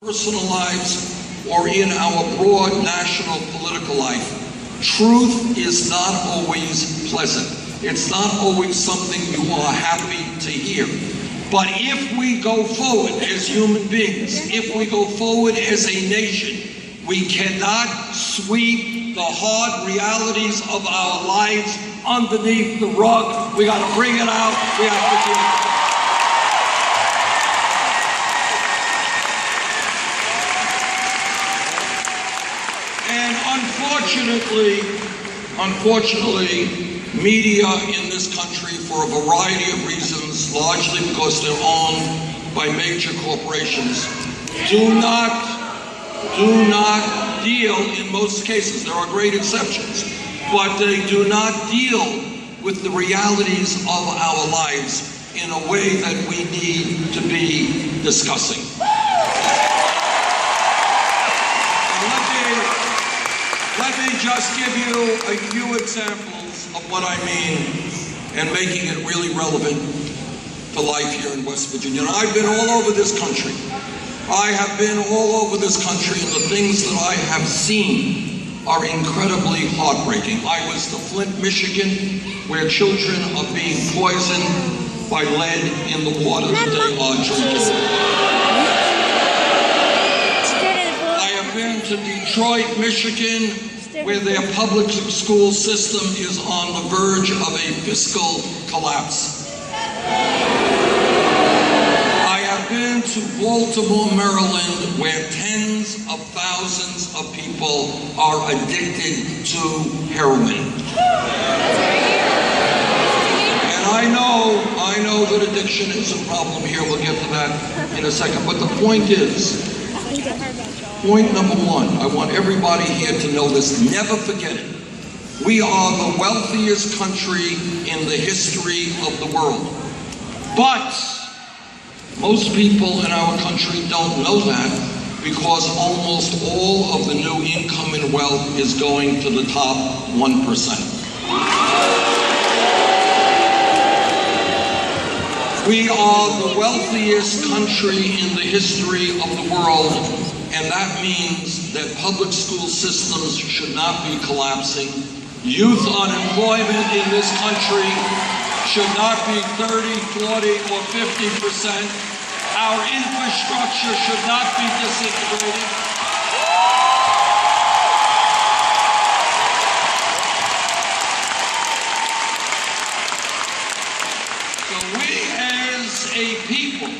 personal lives or in our broad national political life, truth is not always pleasant. It's not always something you are happy to hear. But if we go forward as human beings, if we go forward as a nation, we cannot sweep the hard realities of our lives underneath the rug. We got to bring it out. We have to deal with it. And unfortunately, media in this country, for a variety of reasons, largely because they're owned by major corporations, do not deal, in most cases, there are great exceptions, but they do not deal with the realities of our lives in a way that we need to be discussing. Let me just give you a few examples of what I mean and making it really relevant to life here in West Virginia. And I've been all over this country. I have been all over this country, and the things that I have seen are incredibly heartbreaking. I was to Flint, Michigan, where children are being poisoned by lead in the water that they are drinking. I have been to Detroit, Michigan, where their public school system is on the verge of a fiscal collapse. I have been to Baltimore, Maryland, where tens of thousands of people are addicted to heroin. And I know that addiction is a problem here. We'll get to that in a second. But the point is, point number one, I want everybody here to know this. Never forget it. We are the wealthiest country in the history of the world. But most people in our country don't know that because almost all of the new income and wealth is going to the top 1%. We are the wealthiest country in the history of the world, and that means that public school systems should not be collapsing. Youth unemployment in this country should not be 30, 40, or 50%. Our infrastructure should not be disintegrated. So we as a people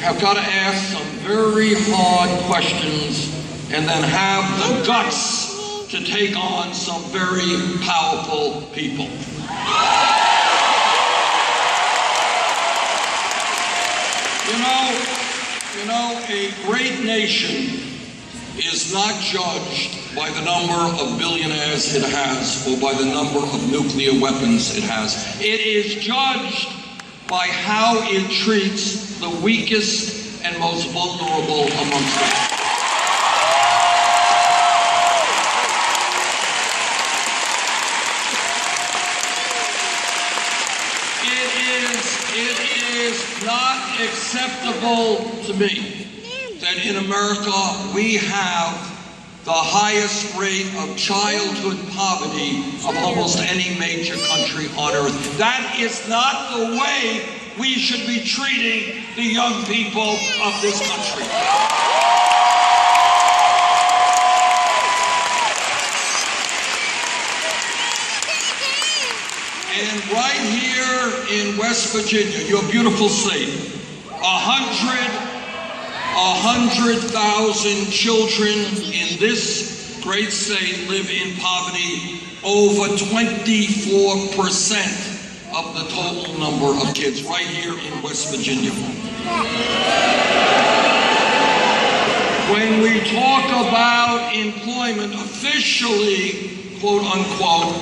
have got to ask some very hard questions and then have the guts to take on some very powerful people. You know, a great nation is not judged by the number of billionaires it has or by the number of nuclear weapons it has. It is judged by how it treats the weakest and most vulnerable amongst us. It is not acceptable to me that in America we have the highest rate of childhood poverty of almost any major country on earth. That is not the way we should be treating the young people of this country. And right here in West Virginia, your beautiful state, 100,000 children in this great state live in poverty, over 24% of the total number of kids right here in West Virginia. When we talk about employment, officially, quote unquote,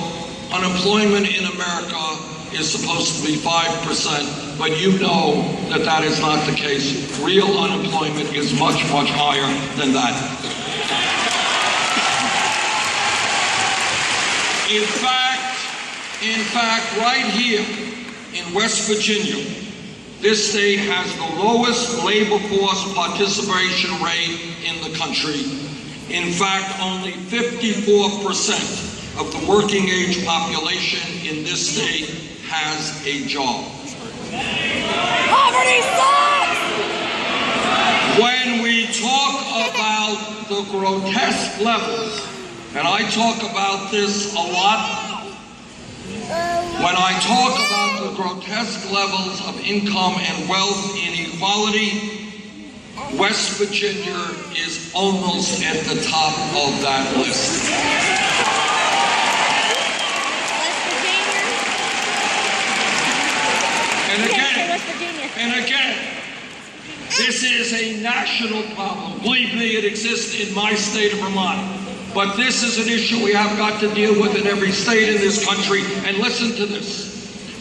unemployment in America is supposed to be 5%, but you know that that is not the case. Real unemployment is much, much higher than that. In fact, right here in West Virginia, This state has the lowest labor force participation rate in the country. In fact, only 54% of the working age population in this state has a job. Poverty sucks! When we talk about the grotesque levels, and I talk about this a lot, when I talk about the grotesque levels of income and wealth inequality, West Virginia is almost at the top of that list. And again, this is a national problem. Believe me, it exists in my state of Vermont. But this is an issue we have got to deal with in every state in this country. And listen to this.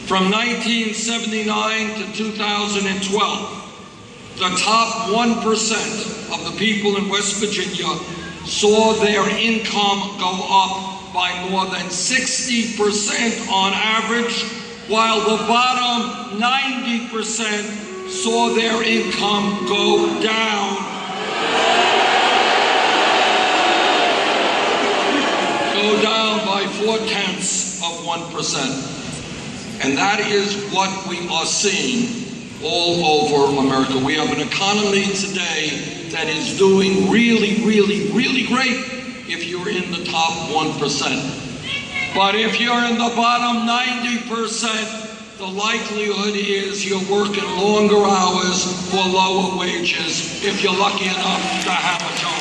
From 1979 to 2012, the top 1% of the people in West Virginia saw their income go up by more than 60% on average, while the bottom 90% saw their income go down. Go down by 0.4%. And that is what we are seeing all over America. We have an economy today that is doing really, really, really great if you're in the top 1%. But if you're in the bottom 90%, the likelihood is you're working longer hours for lower wages if you're lucky enough to have a job.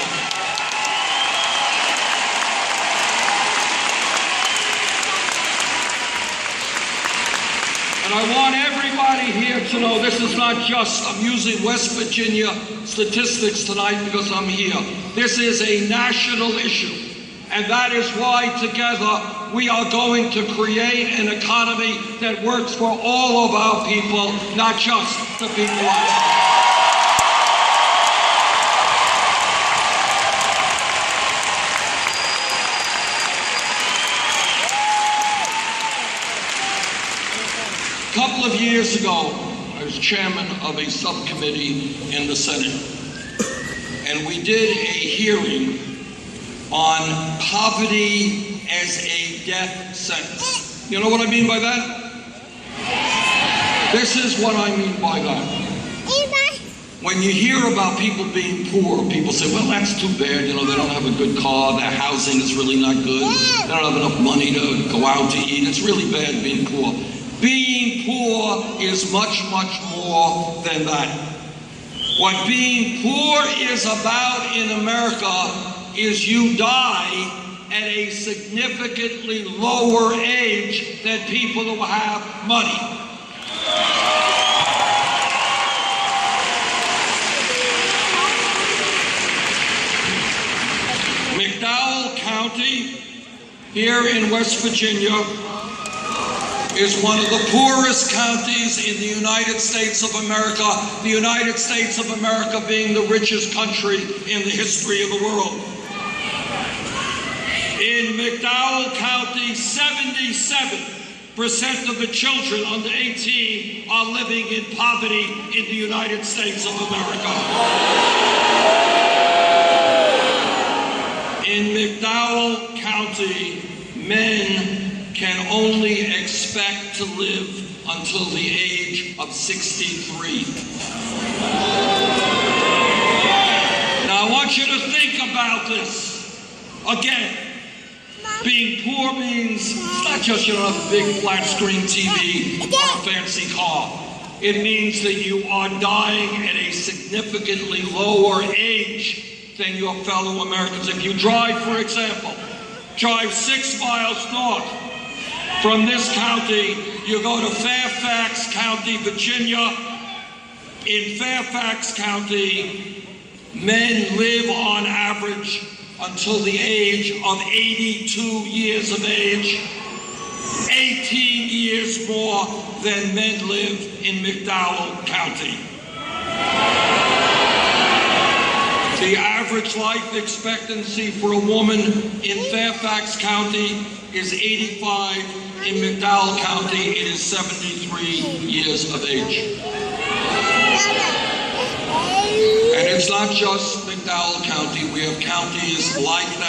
And I want everybody here to know this is not just, I'm using West Virginia statistics tonight because I'm here. This is a national issue. And that is why together we are going to create an economy that works for all of our people, not just the people on top. A couple of years ago, I was chairman of a subcommittee in the Senate, and we did a hearing on poverty as a death sentence. You know what I mean by that? This is what I mean by that. When you hear about people being poor, people say, well, that's too bad, you know, they don't have a good car, their housing is really not good, they don't have enough money to go out to eat, it's really bad being poor. Being poor is much, much more than that. What being poor is about in America is you die at a significantly lower age than people who have money. McDowell County here in West Virginia is one of the poorest counties in the United States of America, the United States of America being the richest country in the history of the world. In McDowell County, 77% of the children under 18 are living in poverty in the United States of America. In McDowell County, men can only expect to live until the age of 63. Now I want you to think about this. Again, being poor means it's not just you don't have a big flat screen TV or a fancy car. It means that you are dying at a significantly lower age than your fellow Americans. If you drive, for example, drive 6 miles north from this county, you go to Fairfax County, Virginia. In Fairfax County, men live on average until the age of 82 years of age, 18 years more than men live in McDowell County. The average life expectancy for a woman in Fairfax County is 85. In McDowell County, it is 73 years of age. And it's not just McDowell County. We have counties like that.